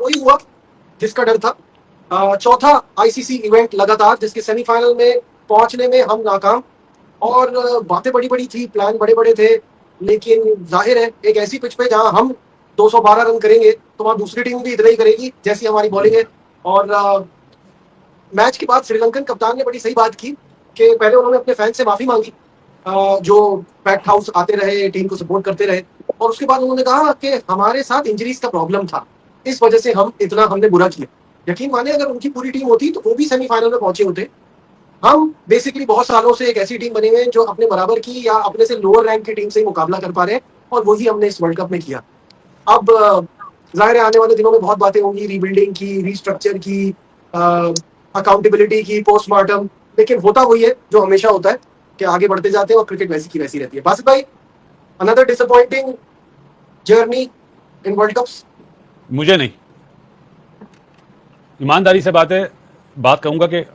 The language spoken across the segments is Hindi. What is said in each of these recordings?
वही हुआ जिसका डर था। चौथा आईसीसी इवेंट लगातार जिसके सेमीफाइनल में पहुंचने में हम नाकाम। और बातें बड़ी बड़ी थी, प्लान बड़े बड़े थे, लेकिन जाहिर है एक ऐसी पिच पे जहां हम 212 रन करेंगे तो वहां दूसरी टीम भी इतना ही करेगी जैसी हमारी बॉलिंग है। और मैच के बाद श्रीलंकन कप्तान ने बड़ी सही बात की कि पहले उन्होंने अपने फैन से माफी मांगी जो पैक्ड हाउस आते रहे, टीम को सपोर्ट करते रहे, और उसके बाद उन्होंने कहा कि हमारे साथ इंजरीज का प्रॉब्लम था, इस वजह से हमने बुरा किया। यकीन माने अगर उनकी पूरी टीम होती तो वो भी सेमीफाइनल में पहुंचे होते। हम बेसिकली बहुत सालों से एक ऐसी टीम बने हुए हैं जो अपने बराबर की या अपने से लोअर रैंक की टीम से ही मुकाबला कर पा रहे हैं, और वही हमने इस वर्ल्ड कप में किया। अब जाहिर है आने वाले दिनों में बहुत बातें होंगी, रीबिल्डिंग की, रीस्ट्रक्चर की, अकाउंटेबिलिटी की, पोस्टमार्टम, लेकिन होता वही है जो हमेशा होता है कि आगे बढ़ते जाते हैं और क्रिकेट वैसी की वैसी रहती है। बासित भाई, another disappointing journey in world cups? मुझे नहीं, ईमानदारी से बात कहूंगा कि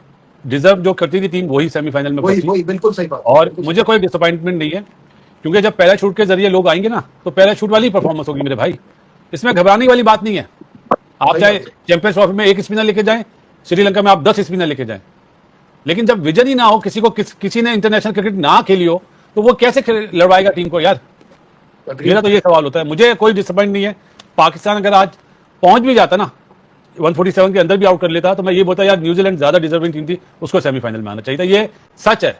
डिजर्व जो करती थी टीम वही सेमीफाइनल में पहुंची। वही बिल्कुल सही बात। और मुझे कोई डिसअपॉइंटमेंट नहीं है, क्योंकि जब पैराशूट के जरिए लोग आएंगे ना तो पैराशूट वाली परफॉर्मेंस होगी मेरे भाई। इसमें घबराने वाली बात नहीं है। आप चाहे चैंपियंस ट्रॉफी में 1 स्पिनर लेके जाएं, श्रीलंका में आप 10 स्पिनर लेके जाएं, लेकिन जब विजन ही ना हो, किसी ने इंटरनेशनल क्रिकेट ना खेली हो, तो वो कैसे लड़वाएगा टीम को यार? मेरा तो ये सवाल होता है। मुझे कोई डिसअपॉइंट नहीं है। पाकिस्तान अगर आज पहुंच भी जाता ना, 147 के अंदर भी आउट कर लेता, तो मैं ये बोलता यार न्यूजीलैंड ज्यादा डिजर्विंग टीम थी, उसको सेमीफाइनल में आना चाहिए था। ये सच है,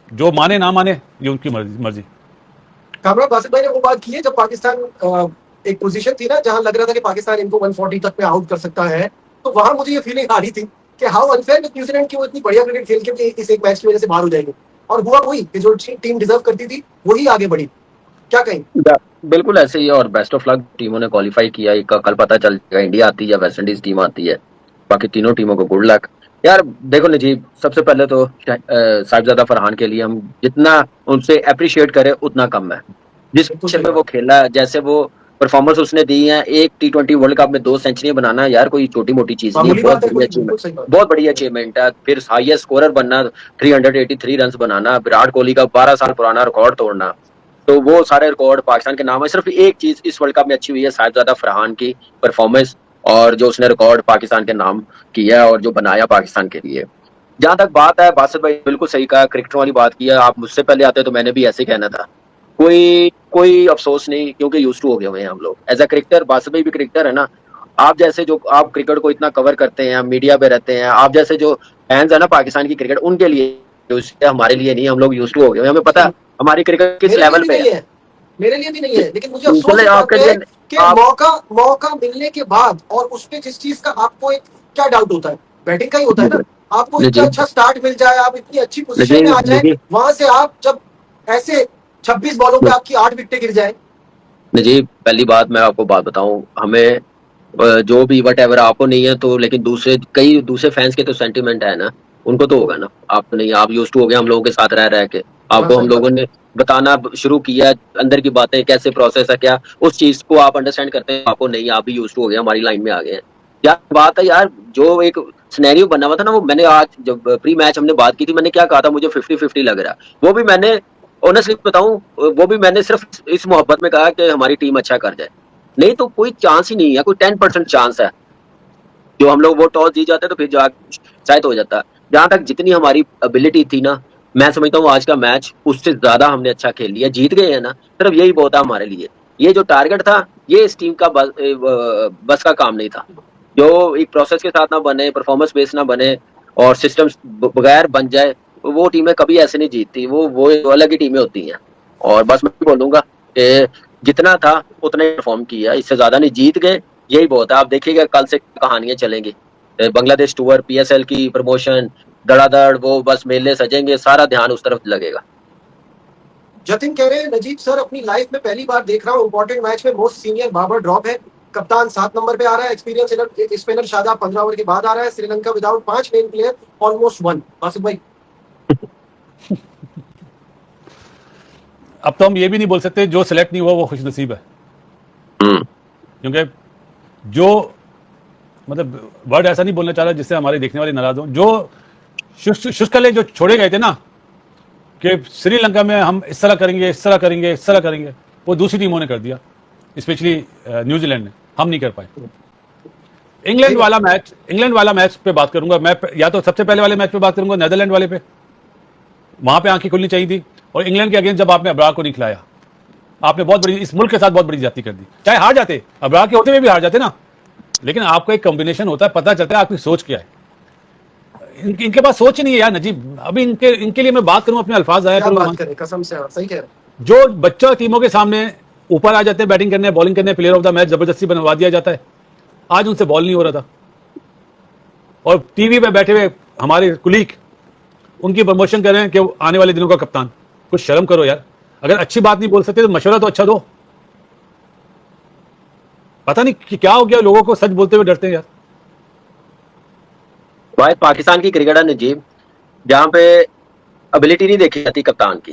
जो माने ना माने ये उनकी मर्जी। कामरान, बासित भाई ने वो बात की है जब पाकिस्तान एक पोजीशन थी ना जहां लग रहा था कि पाकिस्तान इनको 140 तक में आउट कर सकता है, तो वहां मुझे ये फीलिंग आ रही थी कि हाउ अनफेयर विद न्यूजीलैंड की वो इतनी बढ़िया क्रिकेट खेल के इस एक मैच की वजह से बाहर हो जाएंगे। और हुआ वही कि जो टीम डिजर्व करती थी वही आगे बढ़ी। क्या कहें? बिल्कुल ऐसे ही, और बेस्ट ऑफ लक टीमों ने क्वालिफाई किया। कल पता चल जाएगा इंडिया आती है या वेस्ट इंडीज टीम आती है। बाकी तीनों टीमों को गुड लक। यार देखो नजीब, सबसे पहले तो साहिबजादा फरहान के लिए हम जितना उनसे अप्रिशिएट करें उतना कम है। जिस पोजीशन में वो खेला, जैसे वो परफॉर्मेंस उसने दी है, एक T20 वर्ल्ड कप में 2 सेंचुरी बनाना यार कोई छोटी मोटी चीज नहीं, बहुत बड़ी अचीवमेंट है। फिर हाईएस्ट स्कोरर बनना, 383 रन बनाना, विराट कोहली का 12 साल पुराना रिकॉर्ड तोड़ना, तो वो सारे रिकॉर्ड पाकिस्तान के नाम है। सिर्फ एक चीज इस वर्ल्ड कप में अच्छी हुई है, साहिबजादा फरहान की परफॉर्मेंस, और जो उसने रिकॉर्ड पाकिस्तान के नाम किया और जो बनाया पाकिस्तान के लिए। जहां तक बात है, बासित भाई बिल्कुल सही कहा, क्रिकेटर वाली बात की है। आप मुझसे पहले आते तो मैंने भी ऐसे कहना था। कोई अफसोस नहीं, क्योंकि यूज्ड टू हो गए हुए हैं हम लोग एज अ क्रिकेटर। बासित भाई भी क्रिकेटर है ना, आप जैसे जो आप क्रिकेट को इतना कवर करते हैं, मीडिया पे रहते हैं, आप जैसे जो फैंस है ना पाकिस्तान की क्रिकेट, उनके लिए, हमारे लिए नहीं। हम लोग यूज्ड टू हो गए, हमें पता हमारी क्रिकेट किस लेवल पे है। मेरे लिए भी नहीं है, लेकिन मुझे अफसोस है कि मौका मिलने के बाद और उसपे जिस चीज का आपको एक क्या डाउट होता है, बैटिंग का ही होता है ना। आपको इतना अच्छा स्टार्ट मिल जाए, आप इतनी अच्छी पोजीशन में आ जाए, वहां से आप जब ऐसे 26 बॉलों पे आपकी 8 विकेटें गिर जाए। जी, पहली बात मैं आपको बात बताऊं, हमें जो भी वट एवर आपको नहीं है तो, लेकिन कई दूसरे फैंस के तो सेंटीमेंट है ना, उनको तो होगा ना। आप नहीं, आप यूज्ड टू हो गए हम लोगों के साथ रह के। आपको हम लोगों ने बताना शुरू किया अंदर की बातें, कैसे प्रोसेस है, क्या उस चीज को आप अंडरस्टैंड करते हैं। आपको नहीं, आप भी यूज्ड टू हो गए, हमारी लाइन में आ गए हैं। क्या बात है यार, जो एक सिनेरियो बना हुआ था ना, वो मैंने आज जब प्री मैच हमने बात की थी, मैंने क्या कहा था, मुझे 50-50 लग रहा। वो भी मैंने ऑनेस्टली बताऊं, वो भी मैंने सिर्फ इस मोहब्बत में कहा कि हमारी टीम अच्छा कर जाए, नहीं तो कोई चांस ही नहीं है। कोई 10% चांस है जो हम लोग वो टॉस जीत जाते तो फिर शायद हो जाता। जहां तक जितनी हमारी एबिलिटी थी ना, मैं समझता हूँ आज का मैच उससे ज्यादा हमने अच्छा खेल लिया। जीत गए हैं ना, सिर्फ यही बहुत है हमारे लिए। ये जो टारगेट था, ये इस टीम का बस का काम नहीं था। जो एक प्रोसेस के साथ ना बने, परफॉर्मेंस बेस ना बने और सिस्टम बगैर बन जाए, वो टीमें कभी ऐसे नहीं जीतती। वो अलग ही टीमें होती हैं। और बस मैं बोलूंगा कि जितना था उतना ही परफॉर्म किया, इससे ज्यादा नहीं। जीत गए, यही बहुत है। आप देखिएगा कल से कहानियां चलेंगी, बांग्लादेश टूर, PSL की प्रमोशन, धड़ाधड़, वो बस मेले सजेंगे, सारा ध्यान उस तरफ लगेगा। जतिन कह रहे हैं, नजीब सर अपनी लाइफ में पहली बार देख रहा हूँ इंपॉर्टेंट मैच में मोस्ट सीनियर बाबर ड्रॉप है। कप्तान 7 नंबर पे आ रहा है, एक्सपीरियंस स्पिनर शादाब 15 ओवर के बाद आ रहा है। Sri Lanka without 5 main player, almost 1। Asif भाई, अब तो हम ये भी नहीं बोल सकते जो सिलेक्ट नहीं हुआ वो खुशनसीब है, क्योंकि जो मतलब वर्ड ऐसा नहीं बोलना चाह रहा जिससे हमारे देखने वाले नाराज हों। जो शुष्कले जो छोड़े गए थे ना कि श्रीलंका में हम इस तरह करेंगे, इस तरह करेंगे, इस तरह करेंगे, वो दूसरी टीमों ने कर दिया, स्पेशली न्यूजीलैंड ने। हम नहीं कर पाए। इंग्लैंड वाला मैच पे बात करूंगा मैं, या तो सबसे पहले वाले मैच पे बात करूंगा, नीदरलैंड वाले पे। वहां पे आंखें खुलनी चाहिए थी। और इंग्लैंड के अगेंस्ट जब आपने अब्रार को नहीं खिलाया, आपने बहुत बड़ी, इस मुल्क के साथ बहुत बड़ी ज्यादती कर दी। चाहे हार जाते, अब्रार के होते हुए भी हार जाते ना, लेकिन आपका एक कॉम्बिनेशन होता है, पता चलता है आपकी सोच क्या है। इनके पास सोच नहीं है यार नजीब। अभी इनके लिए मैं बात करूं, अपने अल्फाज आया क्या करूं। बात करें, कसम से सही कह रहे हैं। जो बच्चा टीमों के सामने ऊपर आ जाते हैं बैटिंग करने, बॉलिंग करने, प्लेयर ऑफ द मैच जबरदस्ती बनवा दिया जाता है। आज उनसे बॉल नहीं हो रहा था, और टीवी पे बैठे हुए हमारे कुलीग उनकी प्रमोशन कर रहे हैं कि वो आने वाले दिनों का कप्तान। कुछ शर्म करो यार। अगर अच्छी बात नहीं बोल सकते तो मशवरा तो अच्छा दो। पता नहीं कि क्या हो गया, लोगों को सच बोलते हुए डरते हैं यार। शायद पाकिस्तान की क्रिकेट है नजीब, जहाँ पे एबिलिटी नहीं देखी जाती कप्तान की,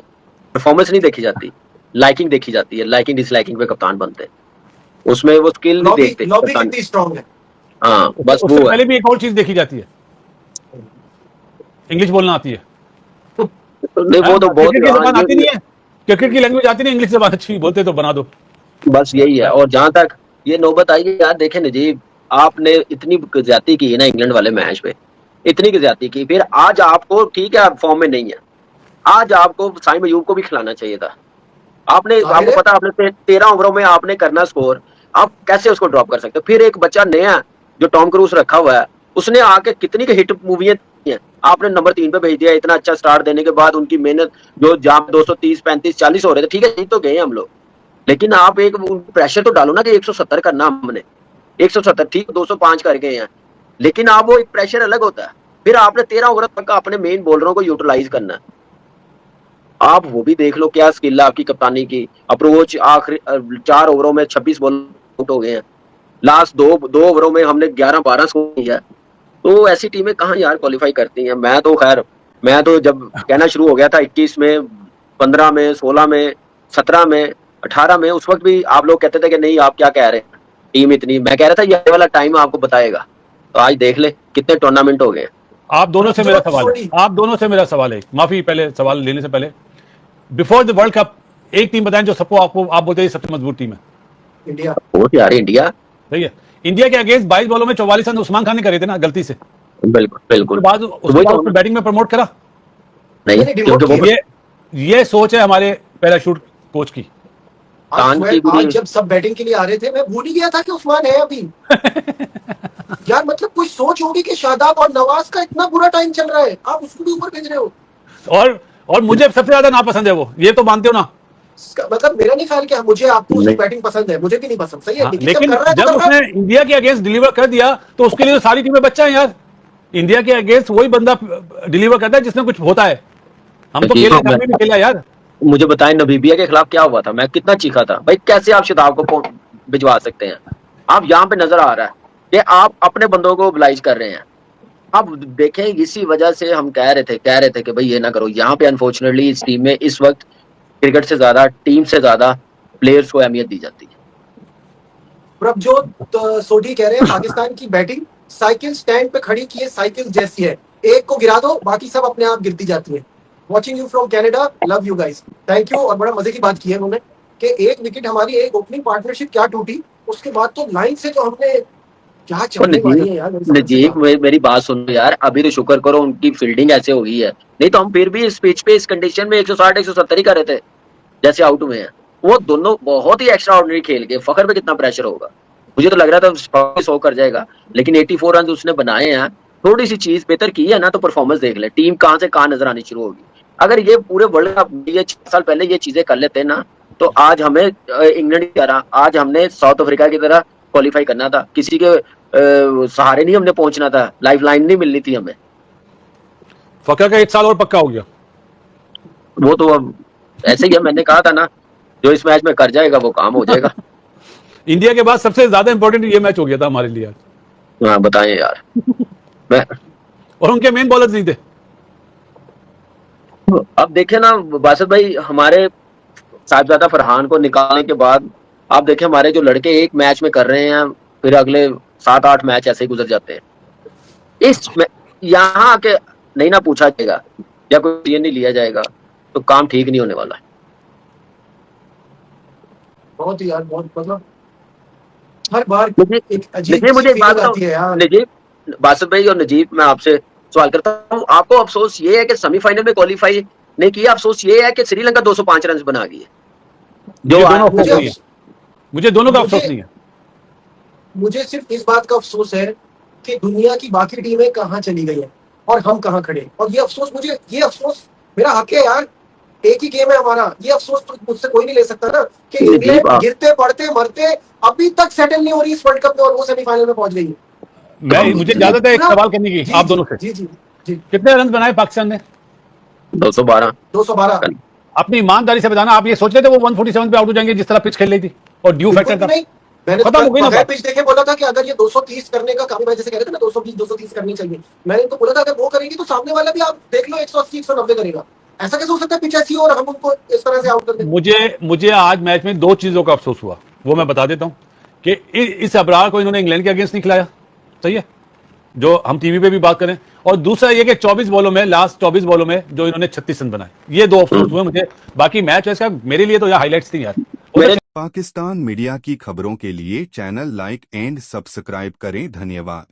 परफॉर्मेंस नहीं देखी जाती, लाइकिंग देखी जाती है। लाइकिंग डिसलाइकिंग पे कप्तान बनते हैं, उसमें वो स्किल नहीं देखते लॉबी कप्तान। कितनी स्ट्रांग है। हाँ बस उससे वो पहले है। भी एक और चीज देखी जाती है, इंग्लिश बोलना आती है। नहीं वो तो बहुत क्रिकेट की जबान आती नहीं है, क्रिकेट की लैंग्वेज आती नहीं, इंग्लिश जबान अच्छी बोलते तो बना दो। बस यही है। और जहां तक ये नौबत आई है यार, देखे नजीब, आपने इतनी ज्यादती की है ना इंग्लैंड वाले मैच पे, इतनी ज्यादती की, फिर आज आपको, ठीक है आप फॉर्म में नहीं है, आज आपको साइम अयूब को भी खिलाना चाहिए था। आपने, आपको पता, आपने 13 ओवरों में आपने करना स्कोर, आप कैसे उसको ड्रॉप कर सकते हो? फिर एक बच्चा नया जो टॉम क्रूज रखा हुआ है, उसने आके कितनी हिट मूवियां दी हैं, आपने नंबर 3 पे भेज दिया। इतना अच्छा स्टार्ट देने के बाद उनकी मेहनत, जो जहां 230, 35, 40 हो रहे थे, ठीक है जीत तो गए हम लोग, लेकिन आप एक प्रेशर तो डालो ना कि 170 करना हमने, 170 ठीक, 205 कर गए हैं, लेकिन आप वो एक प्रेशर अलग होता है। फिर आपने 13 ओवर तक अपने मेन बॉलरों को यूटिलाइज करना है। आप वो भी देख लो, क्या स्किल है आपकी कप्तानी की। अप्रोच आखिरी 4 ओवरों में 26 बॉल आउट हो गए हैं, लास्ट दो ओवरों में हमने 11-12 स्कोर किया। तो ऐसी टीमें कहाँ यार क्वालिफाई करती हैं? मैं तो खैर, मैं तो जब कहना शुरू हो गया था 21 में, 15 में, 16 में, 17 में, 18 में, उस वक्त भी आप लोग कहते थे कि नहीं आप क्या कह रहे हैं, टीम इतनी, मैं कह रहा था ये आने वाला टाइम आपको बताएगा। तो आज देख ले कितने टूर्नामेंट हो गए। आप दोनों से मेरा सवाल है, आप दोनों से मेरा सवाल है, माफी पहले सवाल लेने से पहले, बिफोर द वर्ल्ड कप एक टीम बताएं जो सबको, आपको आप बोलते हैं सबसे मजबूत टीम है। इंडिया। वो यार इंडिया। सही है। इंडिया के अगेंस्ट 22 बॉलों में 44 रन उस्मान खान ने करे थे ना, गलती से। बिल्कुल बिल्कुल। उसके बाद उसको बैटिंग में प्रमोट करा नहीं, क्योंकि वो ये सोच है हमारे पैराशूट कोच की। आज जब सब बैटिंग के लिए आ रहे थे, मैं भूल ही गया था कि उस्मान है अभी। यार मतलब कोई सोच होगी कि शादाब और नवाज का इतना बुरा टाइम चल रहा है, आप उसको भी ऊपर भेज रहे हो। और मुझे सबसे ज्यादा नापसंद है वो, ये तो मानते हो ना। मतलब मेरा नहीं ख्याल कि मुझे आपको उसकी बैटिंग पसंद है, मुझे भी नहीं पसंद, सही है। लेकिन जब उसने इंडिया के अगेंस्ट डिलीवर कर दिया तो उसके लिए तो सारी टीमें बच्चा है यार। इंडिया के अगेंस्ट वही बंदा डिलीवर करता है जिसने कुछ होता है। हम तो खेले, हमने भी खेला यार। मुझे बताएं नबीबिया के खिलाफ क्या हुआ था, मैं कितना चीखा था भाई, कैसे आप शादाब को भिजवा सकते हैं? आप यहाँ पे नजर आ रहा है कि आप अपने बंदों को मोबिलाइज कर रहे हैं। अब देखें, इसी वजह से हम कह रहे थे कि भाई ये ना करो। यहाँ पे अनफॉर्चुनेटली इस टीम में इस वक्त क्रिकेट से ज्यादा, टीम से ज्यादा प्लेयर्स को अहमियत दी जाती है। प्रभजोत सोढी कह रहे हैं पाकिस्तान की बैटिंग साइकिल स्टैंड पे खड़ी किए साइकिल जैसी है, एक को गिरा दो बाकी सब अपने आप गिरती जाती है। Watching you from Canada, love you guys, thank you. और बड़ा मजे की बात की है उन्होंने कि एक विकेट हमारी, एक ओपनिंग पार्टनरशिप क्या टूटी, उसके बाद तो लाइन से जो हमने क्या चलने वाली है यार। नजीब मेरी बात सुनो यार, अभी तो शुक्र करो उनकी फील्डिंग ऐसे हो गई है, नहीं तो हम फिर भी इस पिच पे, इस कंडीशन में 160 170 ही कर रहे थे जैसे आउट हुए हैं। वो दोनों बहुत ही एक्स्ट्रा ऑर्डिनरी खेल के, फखर पे कितना प्रेशर होगा। मुझे तो लग रहा था 100 कर जाएगा, लेकिन 84 रन उसने बनाए हैं। थोड़ी सी चीज बेहतर की है ना, तो परफॉर्मेंस देख ले, टीम कहां से कहां नजर आनी शुरू होगी। अगर ये पूरे वर्ल्ड कप, ये 6 साल पहले ये चीजें कर लेते ना, तो आज हमें इंग्लैंड की तरह, आज हमने साउथ अफ्रीका की तरह क्वालिफाई करना था। किसी के सहारे नहीं हमने पहुंचना था, लाइफ लाइन नहीं मिलनी थी हमें। फकर का 1 साल और पक्का हो गया। वो तो अब ऐसे ही है, मैंने कहा था ना, जो इस मैच में कर जाएगा वो काम हो जाएगा। इंडिया के बाद सबसे ज्यादा इंपॉर्टेंट ये मैच हो गया था हमारे लिए आज। हाँ बताएं यार। और उनके मेन बॉलर्स नहीं थे। अब देखे ना बासित भाई, हमारे साहिबजादा फरहान को निकालने के बाद आप देखें हमारे जो लड़के एक मैच में कर रहे हैं, फिर अगले 7-8 मैच ऐसे ही गुजर जाते हैं। इस यहाँ आके नहीं ना पूछा जाएगा या कोई ये नहीं लिया जाएगा तो काम ठीक नहीं होने वाला है। बहुत ही यार, बहुत मतलब हर बार एक अजीब देखिए मुझे सी एक बात फीलिंग आती है बताओ यार। नजीब, बासित भाई और नजीब, मैं आपसे सवाल करता हूँ, आपको अफसोस ये है कि सेमीफाइनल में क्वालिफाई नहीं किया, अफसोस ये है कि श्रीलंका 205 रन बना गई है जो मुझे दोनों मुझे अफसोस नहीं है, मुझे दोनों का अफसोस मुझे नहीं है। मुझे सिर्फ इस बात का अफसोस है कि दुनिया की बाकी टीमें कहाँ चली गई हैं और हम कहाँ खड़े। और ये अफसोस मेरा हक है यार। एक ही गेम है हमारा, ये अफसोस तो मुझसे कोई नहीं ले सकता ना कि नजीब इंग्लैंड गिरते पड़ते मरते अभी तक सेटल नहीं हो रही इस वर्ल्ड कप में और वो सेमीफाइनल में पहुंच गई है। मैं हम मुझे इतने इजाजत है एक पूरा। सवाल करने की जी आप जी दोनों से, जी जी जी। कितने रन बनाए पाकिस्तान ने? 212। 212। अपनी ईमानदारी से बताना, आप ये सोच रहे थे वो 147 पे आउट हो जाएंगे जिस तरह पिच खेल रही थी और ड्यू बिल्कुल फैक्टर भी था? नहीं। मैंने तो खत्म हो गई ना बगैर बात। पिच देखे बोला था कि अगर ये 230 करने का काम, भाई जैसे कह रहे थे ना 220 230 करनी चाहिए, मैंने तो बोला था अगर वो करेंगे तो सामने वाला भी आप देख लो 180 190 करेगा। ऐसा कैसे हो सकता है पिच ऐसी हो और हम उनको इस तरह से आउट कर दें। मुझे आज मैच में दो चीजों का अफसोस हुआ, वो मैं बता देता हूं कि इस अबरार को इन्होंने इंग्लैंड के अगेंस्ट नहीं खिलाया, सही है, जो हम टीवी पे भी बात करें, और दूसरा ये कि 24 बॉलों में, लास्ट 24 बॉलों में जो इन्होंने 36 रन बनाए, ये दो अफसोस हुए मुझे। बाकी मैच ऐसा मेरे लिए तो यह हाईलाइट्स थी यार। मेरे पाकिस्तान मीडिया की खबरों के लिए चैनल लाइक एंड सब्सक्राइब करें। धन्यवाद।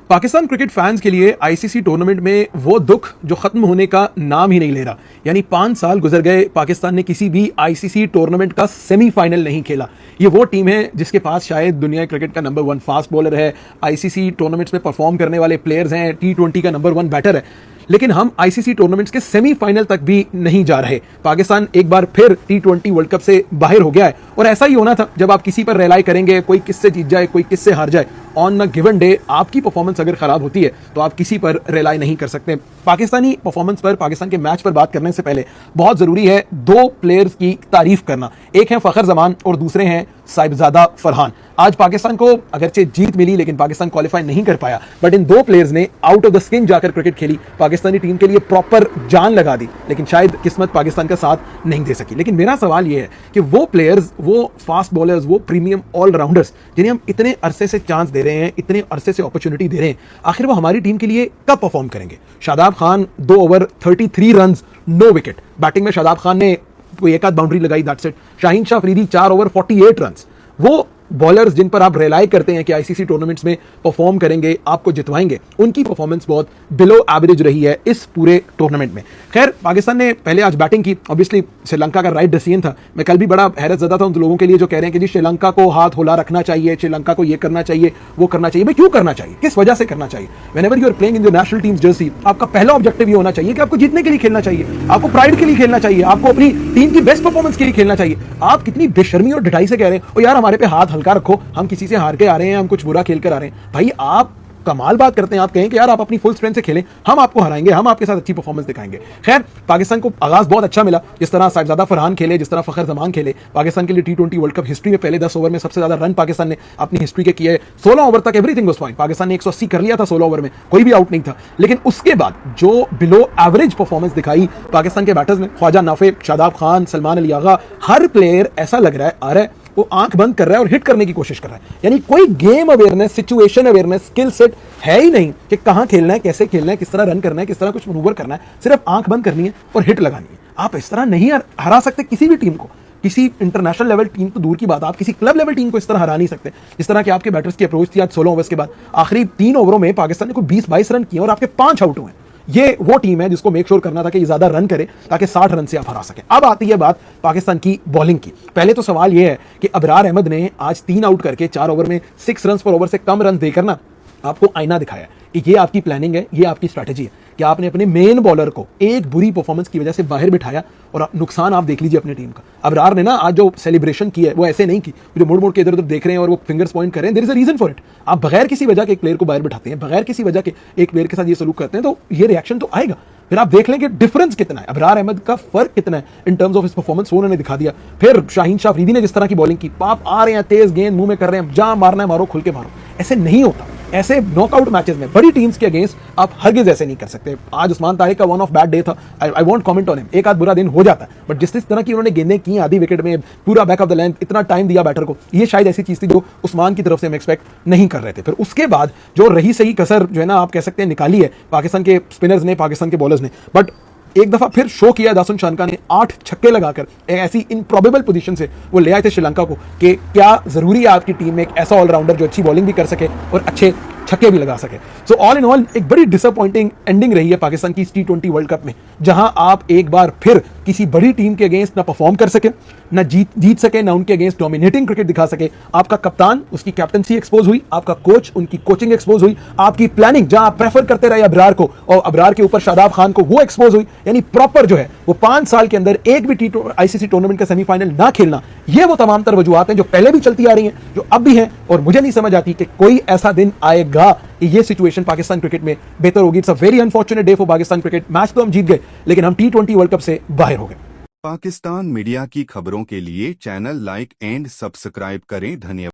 पाकिस्तान क्रिकेट फैंस के लिए आईसीसी टूर्नामेंट में वो दुख जो खत्म होने का नाम ही नहीं ले रहा, यानी 5 साल गुजर गए, पाकिस्तान ने किसी भी आईसीसी टूर्नामेंट का सेमीफाइनल नहीं खेला। ये वो टीम है जिसके पास शायद दुनिया क्रिकेट का नंबर 1 फास्ट बॉलर है, आईसीसी टूर्नामेंट्स में परफॉर्म करने वाले प्लेयर्स हैं, टी20 का नंबर 1 बैटर है, लेकिन हम आईसीसी टूर्नामेंट्स के सेमीफाइनल तक भी नहीं जा रहे। पाकिस्तान एक बार फिर टी20 वर्ल्ड कप से बाहर हो गया है, और ऐसा ही होना था। जब आप किसी पर रिलाई करेंगे, कोई किससे जीत जाए, कोई किससे हार जाए, ऑन अ गिवन डे आपकी परफॉर्मेंस अगर खराब होती है तो आप किसी पर रिलाई नहीं कर सकते। पाकिस्तानी परफॉर्मेंस पर, पाकिस्तान के मैच पर बात करने से पहले बहुत जरूरी है 2 प्लेयर्स की तारीफ करना। एक है फखर जमान और दूसरे हैं साहिबजादा फरहान। आज पाकिस्तान को अगरचे जीत मिली लेकिन पाकिस्तान क्वालिफाई नहीं कर पाया, बट इन 2 प्लेयर्स ने आउट ऑफ द स्किन जाकर क्रिकेट खेली, पाकिस्तानी टीम के लिए प्रॉपर जान लगा दी, लेकिन शायद किस्मत पाकिस्तान का साथ नहीं दे सकी। लेकिन मेरा सवाल यह है कि वो प्लेयर्स, वो फास्ट बॉलर्स, वो प्रीमियम ऑलराउंडर्स जिन्हें हम इतने अरसे से चांस दे रहे हैं, इतने अरसे से अपॉर्चुनिटी दे रहे हैं, आखिर वो हमारी टीम के लिए कब परफॉर्म करेंगे? Shadab Khan 2 over 33 run, no wicket. Batting में शादाब खान ने कोई एक आध बाउंड्री लगाई, that's it. Shaheen Shah Afridi 4 over 48 run. वो बॉलर्स जिन पर आप रिलाई करते हैं कि आईसीसी टूर्नामेंट्स में परफॉर्म करेंगे, आपको जितवाएंगे, उनकी परफॉर्मेंस बहुत बिलो एवरेज रही है इस पूरे टूर्नामेंट में। खैर, पाकिस्तान ने पहले आज बैटिंग की, ऑब्वियसली श्रीलंका का राइट डिसीजन था। मैं कल भी बड़ा हैरत ज़दा था उन लोगों के लिए जो कह रहे हैं कि जी श्रीलंका को हाथ होला रखना चाहिए, श्रीलंका को ये करना चाहिए, वो करना चाहिए। भाई क्यों करना चाहिए, किस वजह से करना चाहिए? Whenever you are playing in your national teams jersey, आपका पहला ऑब्जेक्टिव ये होना चाहिए कि आपको जीतने के लिए खेलना चाहिए, आपको प्राइड के लिए खेलना चाहिए, आपको अपनी टीम की बेस्ट परफॉर्मेंस के लिए खेलना चाहिए। आप कितनी बेशर्मी और ढिठाई से कह रहे हैं ओ यार हमारे पे हाथ हल्का रखो, हम किसी से हार के आ रहे हैं, हम कुछ बुरा खेल कर आ रहे हैं। भाई आप कमाल बात करते हैं, आप कहें कि यार आप अपनी फुल स्ट्रेंथ से खेलें, हम आपको हराएंगे, हम आपके साथ अच्छी परफॉर्मेंस दिखाएंगे। खैर, पाकिस्तान को आगाज बहुत अच्छा मिला, जिस तरह साहिबजादा फरहान खेले, जिस तरह फखर जमान खेले। पाकिस्तान के लिए टी20 वर्ल्ड कप हिस्ट्री में पहले 10 ओवर में सबसे ज्यादा रन पाकिस्तान ने अपनी हिस्ट्री के किए। 16 ओवर तक एवरीथिंग वाज फाइन, पाकिस्तान ने 180 कर लिया था 16 ओवर में, कोई भी आउट नहीं था। लेकिन उसके बाद जो बिलो एवरेज परफॉर्मेंस दिखाई पाकिस्तान के बैटर्स ने, ख्वाजा नाफे, शादाब खान, सलमान अली आगा, हर प्लेयर ऐसा लग रहा है आ रहा है वो आंख बंद कर रहा है और हिट करने की कोशिश कर रहा है। यानी कोई game awareness, situation awareness, skill set है ही नहीं कि कहां खेलना है, कैसे खेलना है, किस तरह रन करना है, किस तरह कुछ मनूवर करना है। सिर्फ आंख बंद करनी है और हिट लगानी है। आप इस तरह नहीं हरा सकते किसी भी टीम को, किसी इंटरनेशनल लेवल टीम तो दूर की बात, आप किसी क्लब लेवल टीम को इस तरह हरा नहीं सकते जिस तरह के आपके बैटर्स की अप्रोच थी आज 16 ओवर्स के बाद। आखिरी 3 ओवरों में पाकिस्तान ने कोई 20-22 रन किए और आपके 5 आउट हुए। ये वो टीम है जिसको मेक श्योर करना था कि ये ज्यादा रन करे ताकि 60 रन से आप हरा सके। अब आती है बात पाकिस्तान की बॉलिंग की। पहले तो सवाल ये है कि अबरार अहमद ने आज 3 आउट करके 4 ओवर में 6 रन पर ओवर से कम रन देकर ना आपको आईना दिखाया कि ये आपकी प्लानिंग है, ये आपकी स्ट्रैटेजी है कि आपने अपने मेन बॉलर को एक बुरी परफॉर्मेंस की वजह से बाहर बिठाया और नुकसान आप देख लीजिए अपनी टीम का। अबरार ने ना आज जो सेलिब्रेशन की है वो ऐसे नहीं की, जो मुड़ मुड़ के इधर उधर देख रहे हैं और वो फिंगर्स पॉइंट कर रहे हैं। There is a reason for it. आप बगैर किसी वजह के एक प्लेयर को बाहर बिठाते हैं, बगैर किसी वजह के एक प्लेयर के साथ ये सलूक करते हैं, तो ये रिएक्शन तो आएगा। फिर आप देख लें कि डिफरेंस कितना है, अबरार अहमद का फर्क कितना है in terms of his performance, वो उन्होंने दिखा दिया। फिर शाहीन शाह अफरीदी ने जिस तरह की बॉलिंग की, आप आ रहे हैं तेज गेंद मुंह में कर रहे हैं, जहां मारना है मारो, खुल के मारो। ऐसे नहीं होता। ऐसे नॉकआउट मैचेस में बड़ी टीम्स के अगेंस्ट आप हरगिज ऐसे नहीं कर सकते। आज उस्मान तारिक का वन ऑफ बैड डे था, I won't comment on him, एक आध बुरा दिन हो जाता है, बट जिस तरह की उन्होंने गेंदें की आधी विकेट में, पूरा बैक ऑफ द लेंथ, इतना टाइम दिया बैटर को, ये शायद ऐसी चीज थी जो उस्मान की तरफ से हम एक्सपेक्ट नहीं कर रहे थे। फिर उसके बाद जो रही सही कसर जो है ना आप कह सकते हैं निकाली है पाकिस्तान के स्पिनर्स ने, पाकिस्तान के बॉलर्स ने। बट एक दफा फिर शो किया दासन शानका ने, 8 छक्के लगाकर एक ऐसी इनप्रॉबेबल पोजीशन से वो ले आए थे श्रीलंका को कि क्या जरूरी है आपकी टीम में एक ऐसा ऑलराउंडर जो अच्छी बॉलिंग भी कर सके और अच्छे छक्के भी लगा सके। सो ऑल इन ऑल एक बड़ी डिसअपॉइंटिंग एंडिंग रही है पाकिस्तान की इस T20 वर्ल्ड कप में, जहां आप एक बार फिर किसी बड़ी टीम के अगेंस्ट ना परफॉर्म कर सके, ना जीत सके, ना उनके अगेंस्ट डोमिनेटिंग क्रिकेट दिखा सके। आपका कप्तान, उसकी कैप्टनसी एक्सपोज हुई, आपका कोच, उनकी कोचिंग एक्सपोज हुई, आपकी प्लानिंग जहां आप प्रेफर करते रहे अबरार को और अबरार के ऊपर शादाब खान को, वो एक्सपोज हुई। यानी प्रॉपर जो है वो 5 साल के अंदर एक भी ICC टूर्नामेंट का सेमीफाइनल ना खेलना, ये वो तमाम तर वजूहात हैं जो पहले भी चलती आ रही हैं, जो अब भी हैं, और मुझे नहीं समझ आती कि कोई ऐसा दिन आएगा कि ये सिचुएशन पाकिस्तान क्रिकेट में बेहतर होगी। It's a very unfortunate day for Pakistan cricket. Match तो हम जीत गए, लेकिन हम T20 वर्ल्ड कप से बाहर हो गए। पाकिस्तान मीडिया की खबरों के लिए चैनल लाइक एंड सब्सक्राइब करें। धन्यवाद।